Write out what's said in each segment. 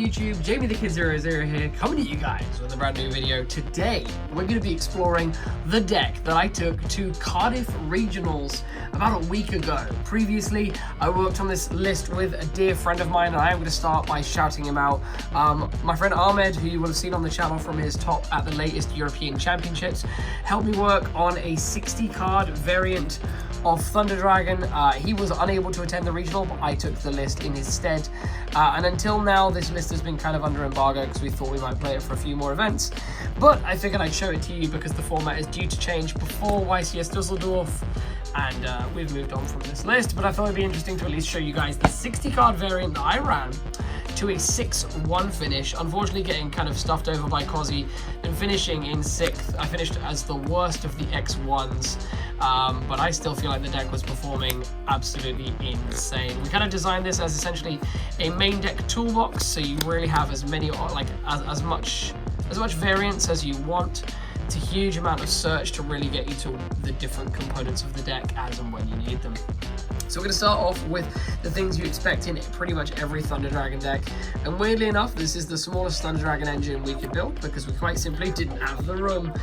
YouTube? Jamie the Kid 00 here, coming to you guys with a brand new video. Today, we're going to be exploring the deck that I took to Cardiff Regionals about a week ago. Previously, I worked on this list with a dear friend of mine, and I am going to start by shouting him out. My friend Ahmed, who you will have seen on the channel from his top at the latest European Championships, helped me work on a 60 card variant of Thunder Dragon. He was unable to attend the regional, but I took the list in his stead. And until now, this list has been kind of under embargo because we thought we might play it for a few more events. But I figured I'd show it to you because the format is due to change before YCS Dusseldorf. And we've moved on from this list, but I thought it'd be interesting to at least show you guys the 60 card variant that I ran to a 6-1 finish, unfortunately getting kind of stuffed over by Cozzy and finishing in 6th. I finished as the worst of the X1s, but I still feel like the deck was performing absolutely insane. We kind of designed this as essentially a main deck toolbox, so you really have as many, like as much variance as you want. It's a huge amount of search to really get you to the different components of the deck as and when you need them. So we're going to start off with the things you expect in pretty much every Thunder Dragon deck. And weirdly enough, this is the smallest Thunder Dragon engine we could build because we quite simply didn't have the room.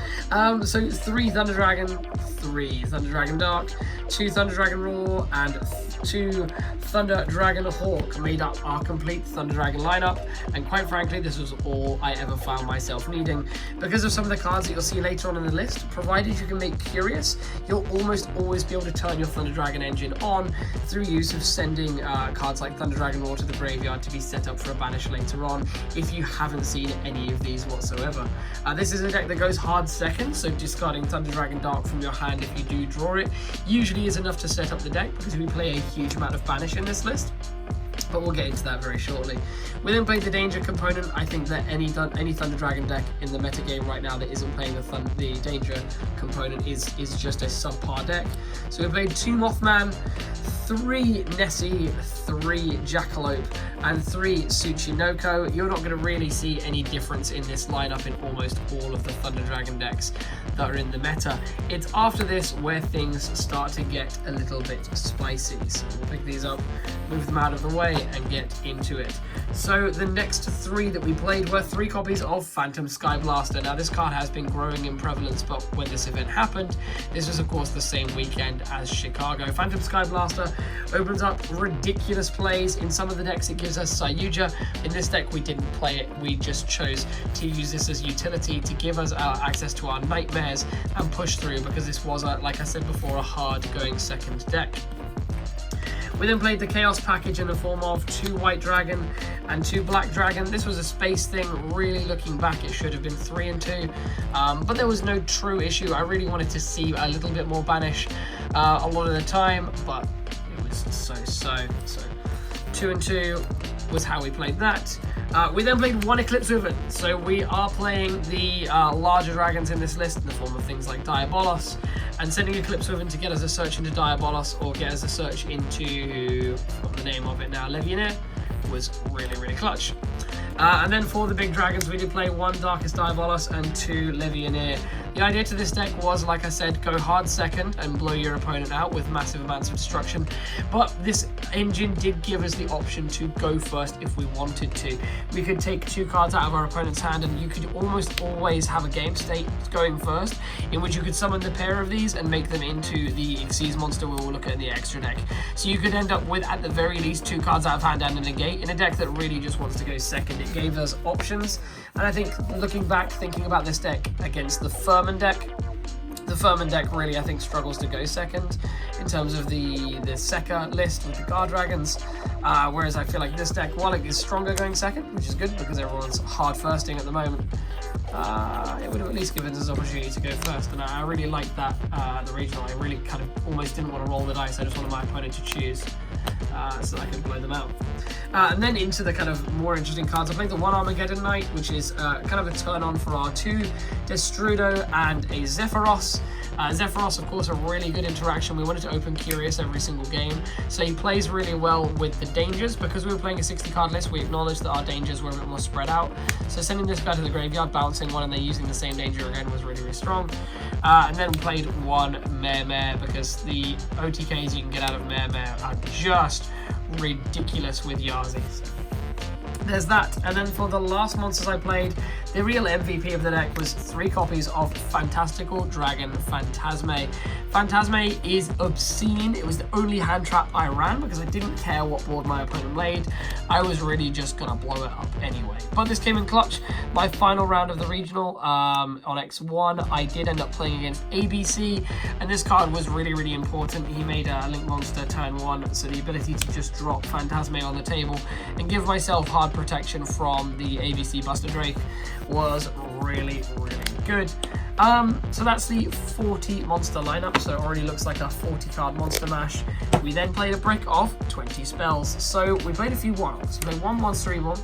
So 3 Thunder Dragon, 3 Thunder Dragon Dark, 2 Thunder Dragon Raw, and 2 Thunder Dragon Hawk made up our complete Thunder Dragon lineup. And quite frankly, this was all I ever found myself needing. Because of some of the cards that you'll see later on in the list, provided you can make Curious, you'll almost always be able to turn your Thunder Dragon engine on through use of sending cards like Thunder Dragon Raw to the graveyard to be set up for a banish later on if you haven't seen any of these whatsoever. This is a deck that goes hard second, so discarding Thunder Dragon Dark from your hand if you do draw it usually is enough to set up the deck because we play a huge amount of banish in this list. But we'll get into that very shortly. We then played the danger component. I think that any Thunder Dragon deck in the meta game right now that isn't playing the danger component is just a subpar deck. So we played 2 Mothman, 3 Nessie, 3 Jackalope, and 3 Tsuchinoko. You're not going to really see any difference in this lineup in almost all of the Thunder Dragon decks that are in the meta. It's after this where things start to get a little bit spicy. So we'll pick these up, move them out of the way, and get into it. So the next 3 that we played were 3 copies of Phantom Skyblaster. Now this card has been growing in prevalence, but when this event happened, this was of course the same weekend as Chicago. Phantom Skyblaster opens up ridiculous plays. In some of the decks it gives us Yugioh. In this deck we didn't play it, we just chose to use this as utility to give us access to our nightmares and push through because this was, like I said before, a hard going second deck. We then played the Chaos package in the form of 2 White Dragon and 2 Black Dragon. This was a space thing. Really looking back, it should have been 3 and 2, but there was no true issue. I really wanted to see a little bit more banish a lot of the time, but it was so 2 and 2 was how we played that. We then played 1 Eclipse Riven. So we are playing the larger dragons in this list in the form of things like Diabolos, and sending Eclipse Riven to get us a search into Diabolos or get us a search into, what's the name of it now, Levianeer, was really clutch. And then for the big dragons, we did play 1 Darkest Diabolos and 2 Levianeer. The idea to this deck was, like I said, go hard second and blow your opponent out with massive amounts of destruction. But this engine did give us the option to go first if we wanted to. We could take 2 cards out of our opponent's hand, and you could almost always have a game state going first, in which you could summon the pair of these and make them into the Xyz monster we will look at in the extra deck. So you could end up with, at the very least, 2 cards out of hand and a negate in a deck that really just wants to go second. It gave us options, and I think looking back, thinking about this deck against the Furman deck, the Furman deck really, I think, struggles to go second in terms of the Sekka list with the Guard Dragons, whereas I feel like this deck, while it is stronger going second, which is good because everyone's hard firsting at the moment, it would have at least given us an opportunity to go first, and I really liked that at the regional. I really kind of almost didn't want to roll the dice, I just wanted my opponent to choose so that I could blow them out. And then into the kind of more interesting cards, I played the 1 Armageddon Knight, which is kind of a turn on for our 2 Destrudo and a Zephyros. Zephyros, of course, a really good interaction. We wanted to open Curious every single game, so he plays really well with the dangers. Because we were playing a 60 card list, we acknowledged that our dangers were a bit more spread out, so sending this guy to the graveyard, bouncing 1 and then using the same danger again was really strong. And then we played 1 Mare because the OTKs you can get out of Mare are just ridiculous with Yazi. there's that. And then for the last monsters I played, the real MVP of the deck was 3 copies of Fantastical Dragon Fantasme. Fantasme is obscene. It was the only hand trap I ran because I didn't care what board my opponent played. I was really just gonna blow it up anyway. But this came in clutch. My final round of the regional on X1, I did end up playing against ABC, and this card was really, really important. He made a Link Monster turn 1, so the ability to just drop Fantasme on the table and give myself hard protection from the ABC Buster Drake was really, really good. So that's the 40 monster lineup, so it already looks like a 40 card monster mash. We then played a brick of 20 spells. So we played a few one-offs. We played one Monster Evil,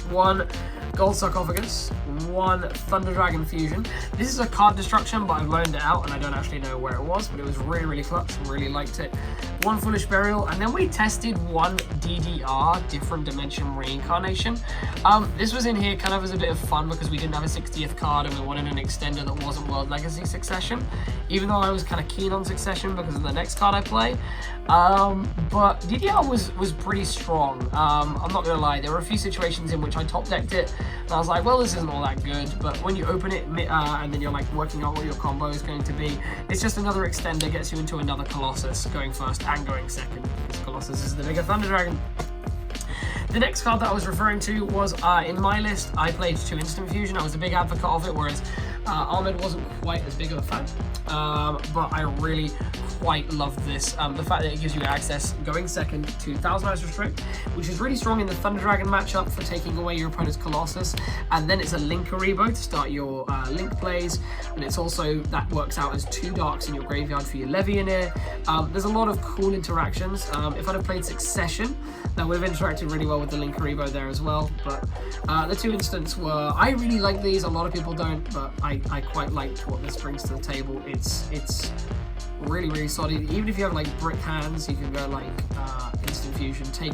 one Gold Sarcophagus, one Thunder Dragon Fusion. This is a card destruction, but I've loaned it out and I don't actually know where it was, but it was really, really clutch, really liked it. One Foolish Burial, and then we tested one DDR, Different Dimension Reincarnation. This was in here kind of as a bit of fun because we didn't have a 60th card and we wanted an extender that wasn't World Legacy Succession, even though I was kind of keen on Succession because of the next card I play. But DDR was pretty strong. I'm not gonna lie, there were a few situations in which I top decked it and I was like, well, this isn't all that good, but when you open it and then you're like working out what your combo is going to be, it's just another extender, gets you into another Colossus going first and going second, because Colossus is the bigger Thunder Dragon. The next card that I was referring to was, in my list, I played 2 Instant Fusion. I was a big advocate of it, whereas Ahmed wasn't quite as big of a fan, but I really quite love this. The fact that it gives you access going second to Thousand Eyes Restrict, which is really strong in the Thunder Dragon matchup for taking away your opponent's Colossus, and then it's a Link Aribo to start your Link plays, and it's also, that works out as 2 Darks in your graveyard for your Levianeer. There's a lot of cool interactions. If I'd have played Succession, that would have interacted really well with the Link Aribo there as well, but the 2 instants were, I really like these, a lot of people don't, but I quite liked what this brings to the table. It's really, really solid. Even if you have like brick hands, you can go like Instant Fusion, take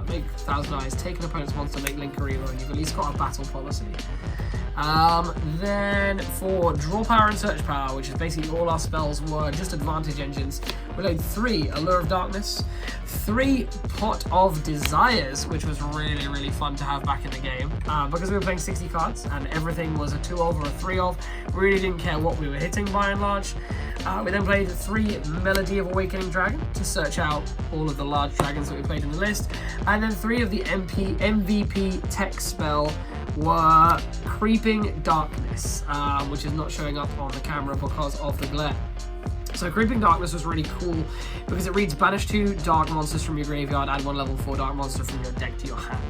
make Thousand Eyes, take an opponent's monster, make Link Aribo, and you've at least got a battle policy. Then for Draw Power and Search Power, which is basically all our spells were just advantage engines, we played 3 Allure of Darkness, 3 Pot of Desires, which was really, really fun to have back in the game, because we were playing 60 cards and everything was a 2 of or a 3 of. We really didn't care what we were hitting by and large. We then played 3 Melody of Awakening Dragon to search out all of the large dragons that we played in the list, and then 3 of the MVP tech spell were Creeping Darkness, which is not showing up on the camera because of the glare. So Creeping Darkness was really cool because it reads banish 2 dark monsters from your graveyard, add 1 level 4 dark monster from your deck to your hand.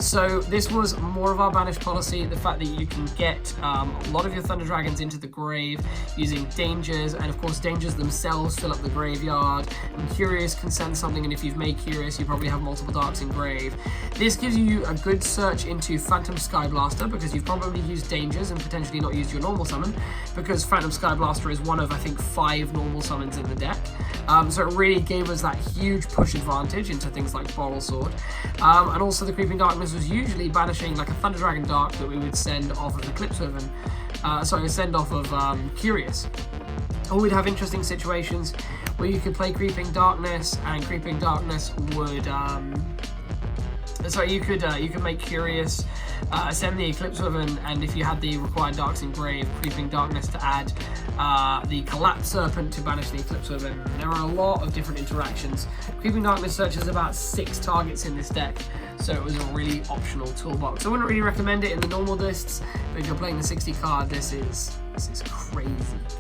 So this was more of our banish policy, the fact that you can get a lot of your Thunder Dragons into the grave using dangers, and of course dangers themselves fill up the graveyard, and Curious can send something, and if you've made Curious you probably have multiple darks in grave. This gives you a good search into Phantom Sky Blaster because you've probably used dangers and potentially not used your normal summon, because Phantom Sky Blaster is one of I think 5 normal summons in the deck. So it really gave us that huge push advantage into things like Boral Sword. And also the Creeping Darkness was usually banishing like a Thunder Dragon Dark that we would send off of Eclipse Riven, send off of Curious. Or we'd have interesting situations where you could play Creeping Darkness and Creeping Darkness would you could make Curious, send the Eclipse Riven, and if you had the required darks in grave, Creeping Darkness to add the Collapse Serpent to banish the Eclipse Riven. There are a lot of different interactions. Creeping Darkness searches about 6 targets in this deck, so it was a really optional toolbox. I wouldn't really recommend it in the normal lists, but if you're playing the 60 card, this is crazy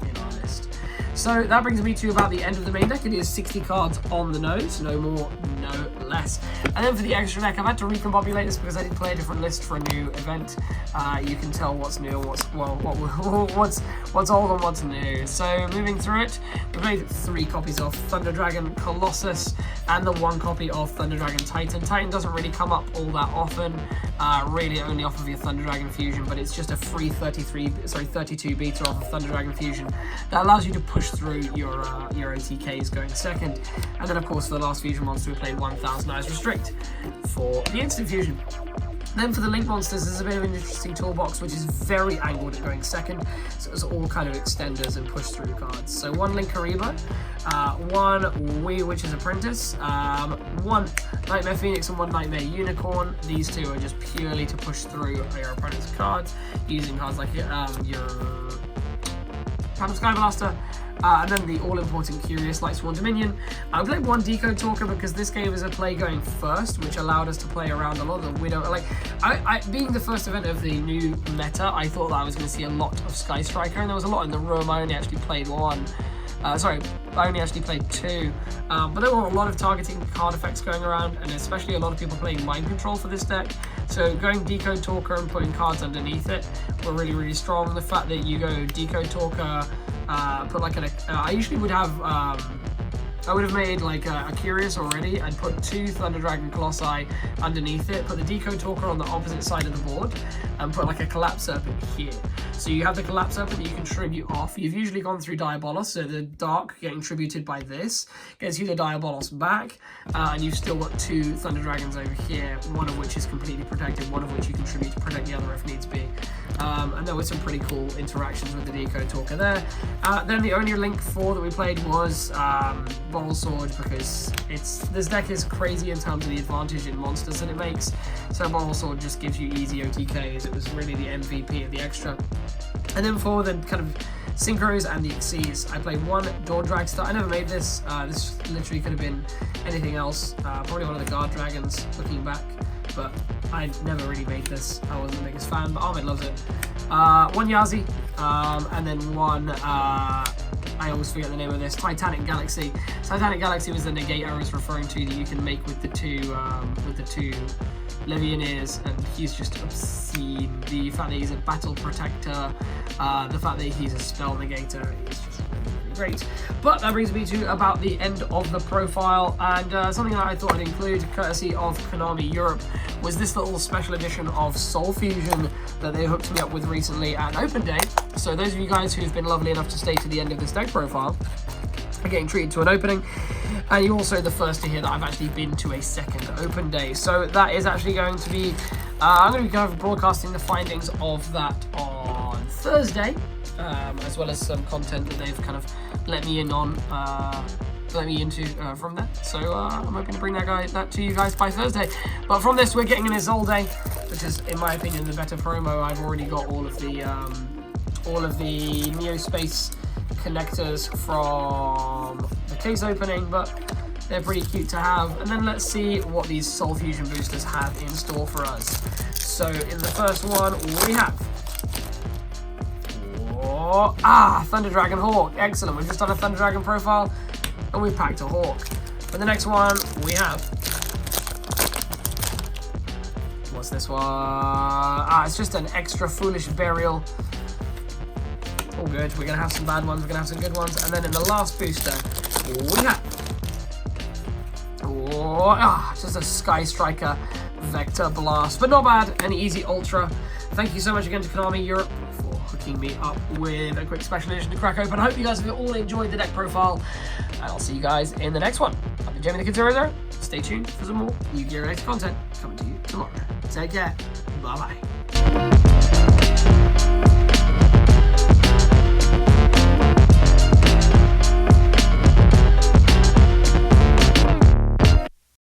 in our list. So that brings me to about the end of the main deck. It is 60 cards on the nose, no more, no less. And then for the extra deck, I've had to recombobulate this because I did play a different list for a new event. You can tell what's new and what's old and what's new. So moving through it, we played 3 copies of Thunder Dragon Colossus and the 1 copy of Thunder Dragon Titan. Titan doesn't really come up all that often, really only off of your Thunder Dragon Fusion, but it's just a free 32 beta off of Thunder Dragon Fusion that allows you to push through your OTKs going second. And then of course for the last fusion monster we played 1000 Eyes Restrict for the instant fusion. Then for the Link monsters, there's a bit of an interesting toolbox which is very angled at going second, so it's all kind of extenders and push through cards. So 1 Link Aribo, 1 Wee Witch's Apprentice, have one Nightmare Phoenix and one Nightmare Unicorn. These two are just purely to push through your opponent's cards, using cards like your Phantom Sky Blaster. And then the all-important Curious Lightsworn Dominion. I played one Decode Talker because this game is a play going first, which allowed us to play around a lot of the Widow. Like, being the first event of the new meta, I thought that I was going to see a lot of Sky Striker, and there was a lot in the room. I only actually played one. I only actually played two, but there were a lot of targeting card effects going around, and especially a lot of people playing Mind Control for this deck. So going Decode Talker and putting cards underneath it were really, really strong. The fact that you go Decode Talker, put like I usually would have, I would have made like a Curious already and put two Thunder Dragon Colossi underneath it, put the Decode Talker on the opposite side of the board, and put like a Collapse Serpent here. So you have the Collapse Serpent that you can tribute off. You've usually gone through Diabolos, so the Dark getting tributed by this gets you the Diabolos back, and you've still got two Thunder Dragons over here, one of which is completely protected, one of which you contribute to protect the other if needs be. And there were some pretty cool interactions with the Decode Talker there. Then the only Link 4 that we played was Bottle Sword, because this deck is crazy in terms of the advantage in monsters that it makes. So Bottle Sword just gives you easy OTKs. It was really the MVP of the extra. And then for the kind of Synchros and the Xyz, I played one Dawn Dragster. I never made this. This literally could have been anything else. Probably one of the Guard Dragons, looking back. But I never really made this. I wasn't the biggest fan, but Ahmed loves it. One Yazi, and then one, I always forget the name of this, Titanic Galaxy. Titanic Galaxy was the negate I was referring to that you can make with the two Legionnaires, and he's just obscene. The fact that he's a battle protector, the fact that he's a spell negator is just great. But that brings me to about the end of the profile, and something that I thought I'd include, courtesy of Konami Europe, was this little special edition of Soul Fusion that they hooked me up with recently at Open Day. So those of you guys who've been lovely enough to stay to the end of this deck profile are getting treated to an opening, and you're also the first to hear that I've actually been to a second Open Day. So that is actually going to be, I'm going to be kind of broadcasting the findings of that on Thursday, as well as some content that they've kind of let me in on, into from that. So I'm hoping to bring that to you guys by Thursday. But from this, we're getting an Isolde, which is, in my opinion, the better promo. I've already got all of the Neo Space connectors from the case opening, but they're pretty cute to have. And then let's see what these Soul Fusion boosters have in store for us. So in the first one, we have Thunder Dragon Hawk. Excellent. We've just done a Thunder Dragon profile, and we packed a Hawk. For the next one, we have, what's this one? It's just an extra Foolish Burial. All good. We're going to have some bad ones, we're going to have some good ones. And then in the last booster, we have just a Sky Striker Vector Blast. But not bad, an easy Ultra. Thank you so much again to Konami Europe for hooking me up with a quick special edition to crack open. I hope you guys have all enjoyed the deck profile, and I'll see you guys in the next one. I've been Jamie the Kid 00. Stay tuned for some more Yu-Gi-Oh! Related content coming to you tomorrow. Take care. Bye-bye.